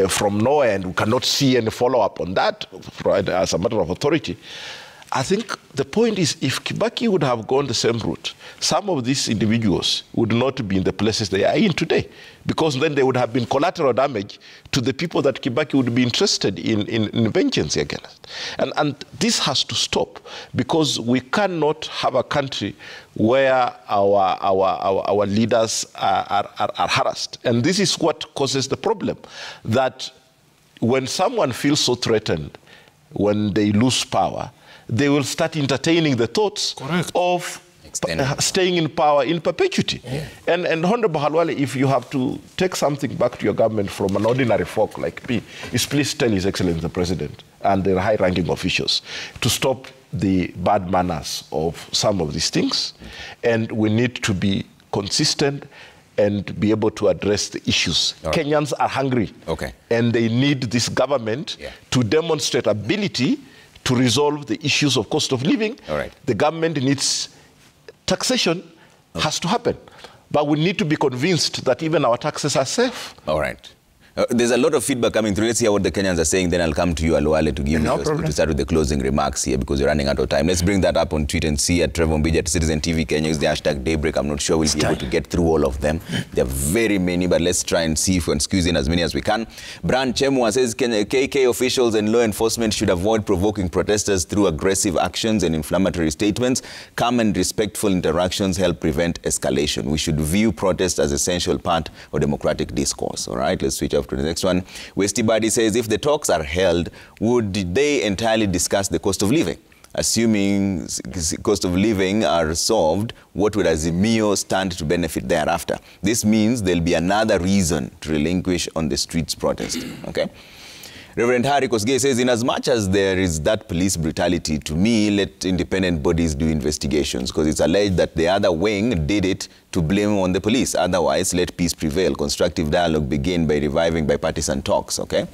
from nowhere, and we cannot see any follow-up on that as a matter of authority. I think the point is, if Kibaki would have gone the same route, some of these individuals would not be in the places they are in today, because then they would have been collateral damage to the people that Kibaki would be interested in vengeance against. And this has to stop, because we cannot have a country where our leaders are harassed. And this is what causes the problem, that when someone feels so threatened, when they lose power, they will start entertaining the thoughts of staying in power in perpetuity. Yeah. And Honorable Halwale, if you have to take something back to your government from an ordinary folk like me, is please tell His Excellency the President and the high-ranking officials to stop the bad manners of some of these things. And we need to be consistent and be able to address the issues. Right. Kenyans are hungry. Okay. And they need this government to demonstrate ability to resolve the issues of cost of living. All right. The government needs taxation, has to happen. But we need to be convinced that even our taxes are safe. All right. There's a lot of feedback coming through. Let's hear what the Kenyans are saying. Then I'll come to you, Aluale, to give to start with the closing remarks here, because you're running out of time. Let's bring that up on Twitter and see at Trevor Mbija at Citizen TV Kenya. Use the hashtag Daybreak. I'm not sure we'll be able to get through all of them. There are very many, but let's try and see if we can squeeze in as many as we can. Bran Chemwa says KK officials and law enforcement should avoid provoking protesters through aggressive actions and inflammatory statements. Calm and respectful interactions help prevent escalation. We should view protest as an essential part of democratic discourse. All right, let's switch off to the next one. Westibadi says, if the talks are held, would they entirely discuss the cost of living? Assuming cost of living are solved, what would Azimio stand to benefit thereafter? This means there'll be another reason to relinquish on the streets protest. Okay? Reverend Harry Kosgei says, in as much as there is that police brutality, to me, let independent bodies do investigations, because it's alleged that the other wing did it to blame on the police. Otherwise, let peace prevail. Constructive dialogue begin by reviving bipartisan talks, okay?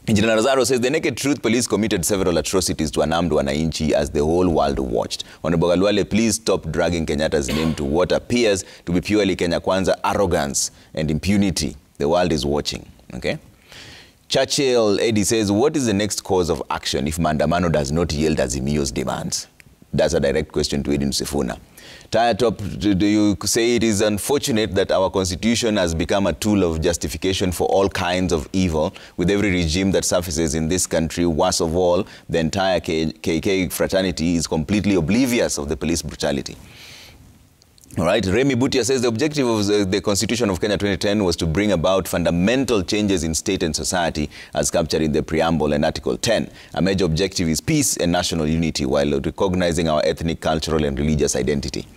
Engineer Nazaro says, the naked truth, police committed several atrocities to unarmed wananchi as the whole world watched. Honorable Aluale, please stop dragging Kenyatta's name to what appears to be purely Kenya Kwanza arrogance and impunity. The world is watching, okay? Churchill Eddie says, what is the next course of action if Maandamano does not yield Azimio's demands? That's a direct question to Edwin Sifuna. Tire Top, do you say it is unfortunate that our constitution has become a tool of justification for all kinds of evil, with every regime that surfaces in this country? Worst of all, the entire KK fraternity is completely oblivious of the police brutality. All right, Remy Butia says the objective of the Constitution of Kenya 2010 was to bring about fundamental changes in state and society as captured in the preamble and Article 10. A major objective is peace and national unity while recognizing our ethnic, cultural and religious identity.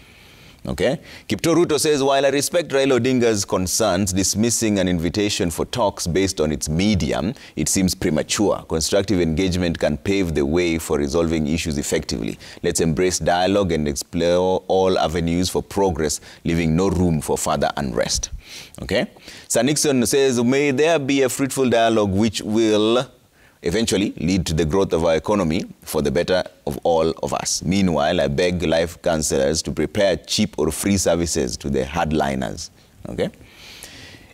Okay. Raila-Ruto says, while I respect Raila Odinga's concerns, dismissing an invitation for talks based on its medium, it seems premature. Constructive engagement can pave the way for resolving issues effectively. Let's embrace dialogue and explore all avenues for progress, leaving no room for further unrest. Okay. Sir Nixon says, may there be a fruitful dialogue which will eventually lead to the growth of our economy for the better of all of us. Meanwhile, I beg life counsellors to prepare cheap or free services to the hardliners. Okay?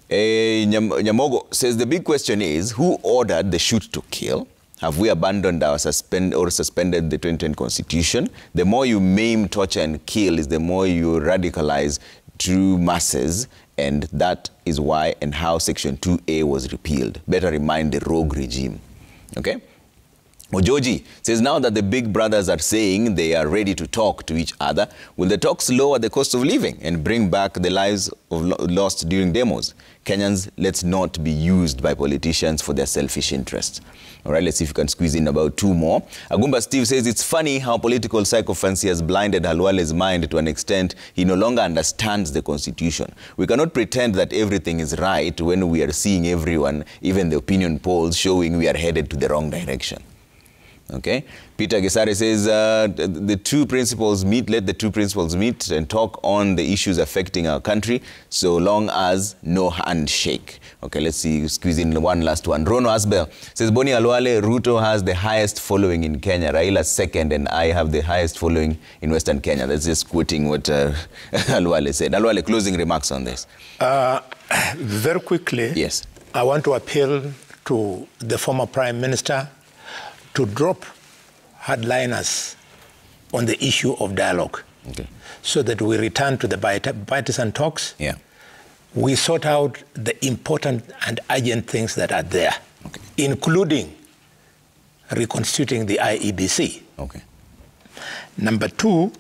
Nyamogo says the big question is, who ordered the shoot to kill? Have we abandoned our suspended the 2010 Constitution? The more you maim, torture and kill is the more you radicalize true masses, and that is why and how Section 2A was repealed. Better remind the rogue regime. Okay? Ojoji says now that the big brothers are saying they are ready to talk to each other, will the talks lower the cost of living and bring back the lives of lost during demos? Kenyans, let's not be used by politicians for their selfish interests. All right, let's see if we can squeeze in about 2 more. Agumba Steve says it's funny how political psychophancy has blinded Halwale's mind to an extent he no longer understands the constitution. We cannot pretend that everything is right when we are seeing everyone, even the opinion polls, showing we are headed to the wrong direction. Okay. Peter Gesare says the two principles meet, let the two principles meet and talk on the issues affecting our country, so long as no handshake. Okay, let's see, squeeze in one last one. Rono Asbel says Boni Raila-Ruto has the highest following in Kenya, Raila second, and I have the highest following in Western Kenya. That's just quoting what Halwale said. Halwale, closing remarks on this. Very quickly, yes, I want to appeal to the former Prime Minister to drop hardliners on the issue of dialogue, so that we return to the bipartisan talks. Yeah. We sort out the important and urgent things that are there, including reconstituting the IEBC. Okay. Number 2,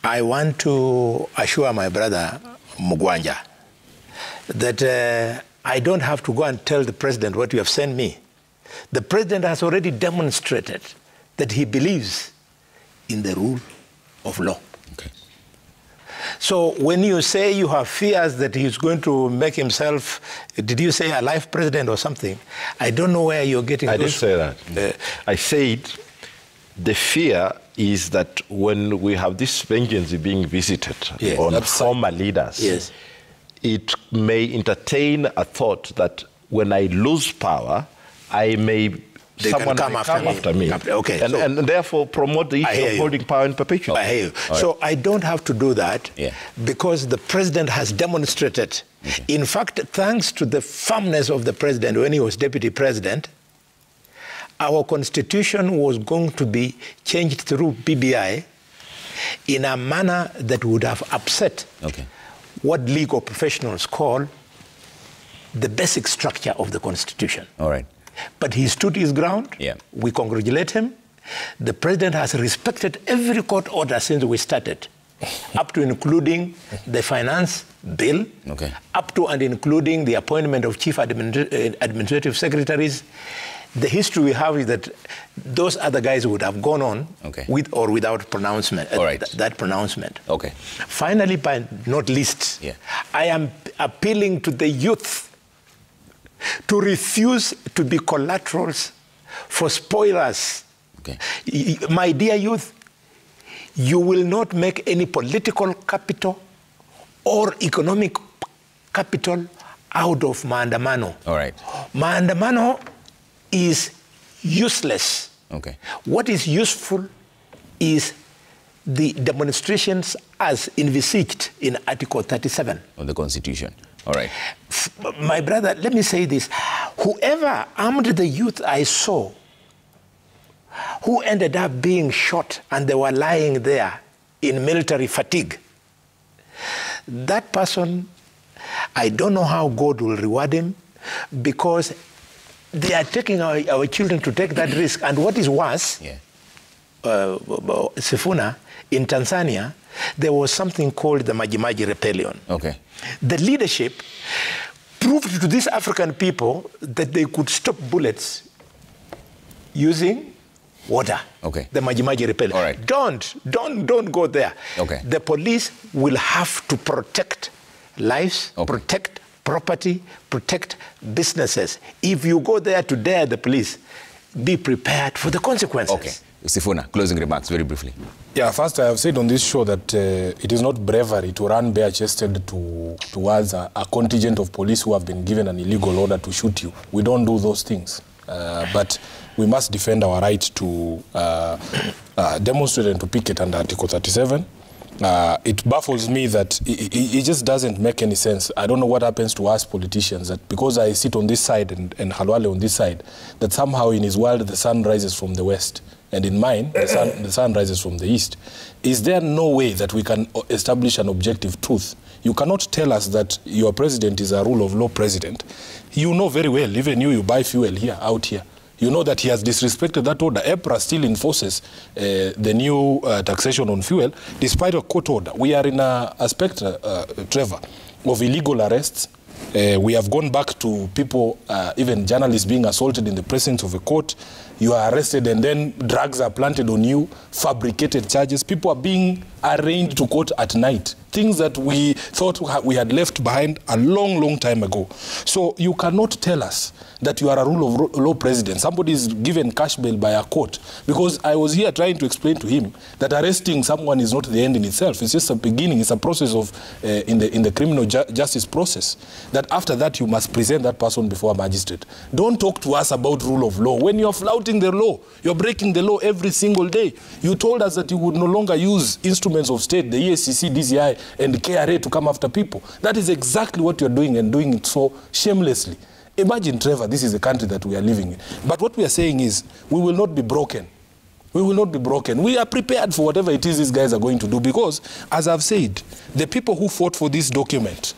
I want to assure my brother Mugwanja that I don't have to go and tell the president what you have sent me. The president has already demonstrated that he believes in the rule of law. Okay. So when you say you have fears that he's going to make himself, did you say a life president or something? I don't know where you're getting I those. didn't say that. I said the fear is that when we have this vengeance being visited on former leaders, it may entertain a thought that when I lose power, someone may come after me. Okay, and therefore promote the issue of holding power in perpetuity. I hear you. So I don't have to do that because the president has demonstrated. In fact, thanks to the firmness of the president when he was deputy president, our constitution was going to be changed through BBI in a manner that would have upset what legal professionals call the basic structure of the constitution. All right. But he stood his ground. Yeah. We congratulate him. The president has respected every court order since we started, up to including the finance bill, up to and including the appointment of chief administrative secretaries. The history we have is that those other guys would have gone on with or without pronouncement, that pronouncement. Okay. Finally, but not least, I am appealing to the youth to refuse to be collaterals for spoilers. My dear youth, you will not make any political capital or economic capital out of maandamano. All right. Maandamano is useless. What is useful is the demonstrations as envisaged in Article 37 of the Constitution. All right. My brother, let me say this. Whoever armed the youth I saw, who ended up being shot and they were lying there in military fatigue, that person, I don't know how God will reward him, because they are taking our children to take that risk. And what is worse, Sifuna, in Tanzania, there was something called the Majimaji Rebellion. The leadership proved to these African people that they could stop bullets using water. The Majimaji Rebellion. Don't go there. The police will have to protect lives, protect property, protect businesses. If you go there to dare the police, be prepared for the consequences. Sifuna, closing remarks, very briefly. Yeah, first I have said on this show that it is not bravery to run bare-chested towards a contingent of police who have been given an illegal order to shoot you. We don't do those things. But we must defend our right to demonstrate and to picket under Article 37. It baffles me that it just doesn't make any sense. I don't know what happens to us politicians, that because I sit on this side and Halwale on this side, that somehow in his world the sun rises from the west, and in mine the sun rises from the east. Is there no way that we can establish an objective truth? You cannot tell us that your president is a rule of law president. You know very well, even you buy fuel here, out here. You know that he has disrespected that order. EPRA still enforces the new taxation on fuel, despite a court order. We are in a aspect, Trevor, of illegal arrests. We have gone back to people, even journalists being assaulted in the presence of a court. You are arrested and then drugs are planted on you, fabricated charges. People are being arraigned to court at night. Things that we thought we had left behind a long, long time ago. So you cannot tell us that you are a rule of law president. Somebody is given cash bail by a court. Because I was here trying to explain to him that arresting someone is not the end in itself. It's just a beginning. It's a process of, in the criminal justice process, that after that you must present that person before a magistrate. Don't talk to us about rule of law. When you're flouting the law, you're breaking the law every single day. You told us that you would no longer use instruments of state, the ESCC, DCI, and KRA to come after people. That is exactly what you're doing, and doing it so shamelessly. Imagine, Trevor, this is the country that we are living in. But what we are saying is, we will not be broken. We will not be broken. We are prepared for whatever it is these guys are going to do, because, as I've said, the people who fought for this document,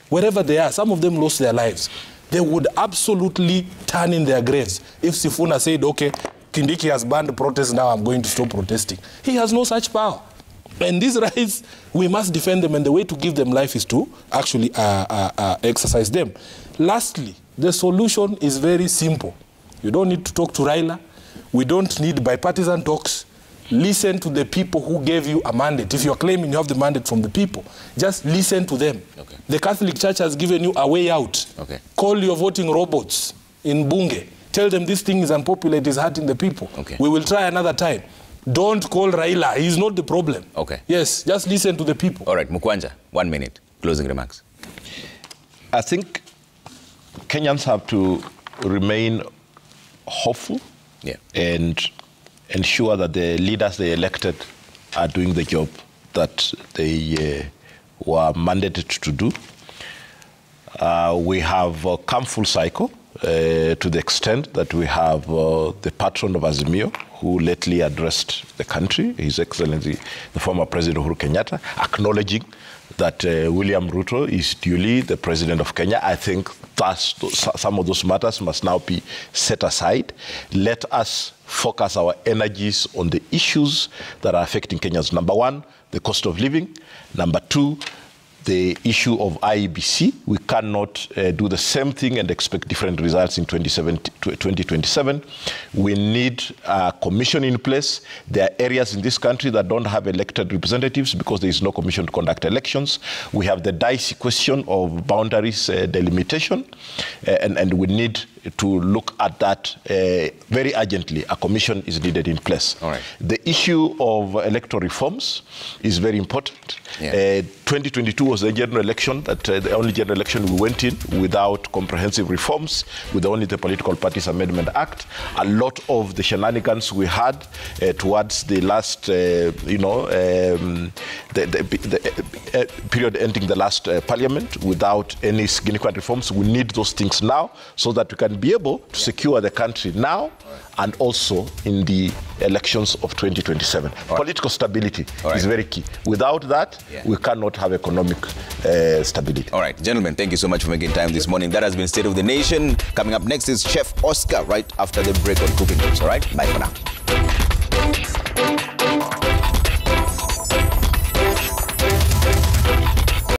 wherever they are, some of them lost their lives. They would absolutely turn in their graves if Sifuna said, okay, Kindiki has banned protest, now I'm going to stop protesting. He has no such power. And these rights, we must defend them, and the way to give them life is to actually exercise them. Lastly, the solution is very simple. You don't need to talk to Raila. We don't need bipartisan talks. Listen to the people who gave you a mandate. If you're claiming you have the mandate from the people, just listen to them. Okay. The Catholic Church has given you a way out. Okay. Call your voting robots in Bunge. Tell them this thing is unpopular, it is hurting the people. Okay. We will try another time. Don't call Raila. He's not the problem. Okay. Yes, just listen to the people. All right, Mukwanja, 1 minute. Closing remarks. I think Kenyans have to remain hopeful, and ensure that the leaders they elected are doing the job that they were mandated to do. We have come full cycle to the extent that we have the patron of Azimio, who lately addressed the country, His Excellency, the former President Uhuru Kenyatta, acknowledging that William Ruto is duly the President of Kenya. I think some of those matters must now be set aside. Let us focus our energies on the issues that are affecting Kenyans. Number one, the cost of living. Number two, the issue of IEBC. We cannot do the same thing and expect different results in 2027. We need a commission in place. There are areas in this country that don't have elected representatives because there is no commission to conduct elections. We have the dicey question of boundaries delimitation, and we need to look at that very urgently. A commission is needed in place. All right. The issue of electoral reforms is very important. 2022 was the general election, the only general election we went in without comprehensive reforms, with only the Political Parties Amendment Act. A lot of the shenanigans we had towards the last, the period ending the last parliament without any significant reforms. We need those things now so that we can be able to secure the country now and also in the elections of 2027. Political stability is very key. Without that, we cannot have economic stability. All right, gentlemen, thank you so much for making time this morning. That has been State of the Nation. Coming up next is Chef Oscar right after the break on Cooking Tips. All right, bye for now.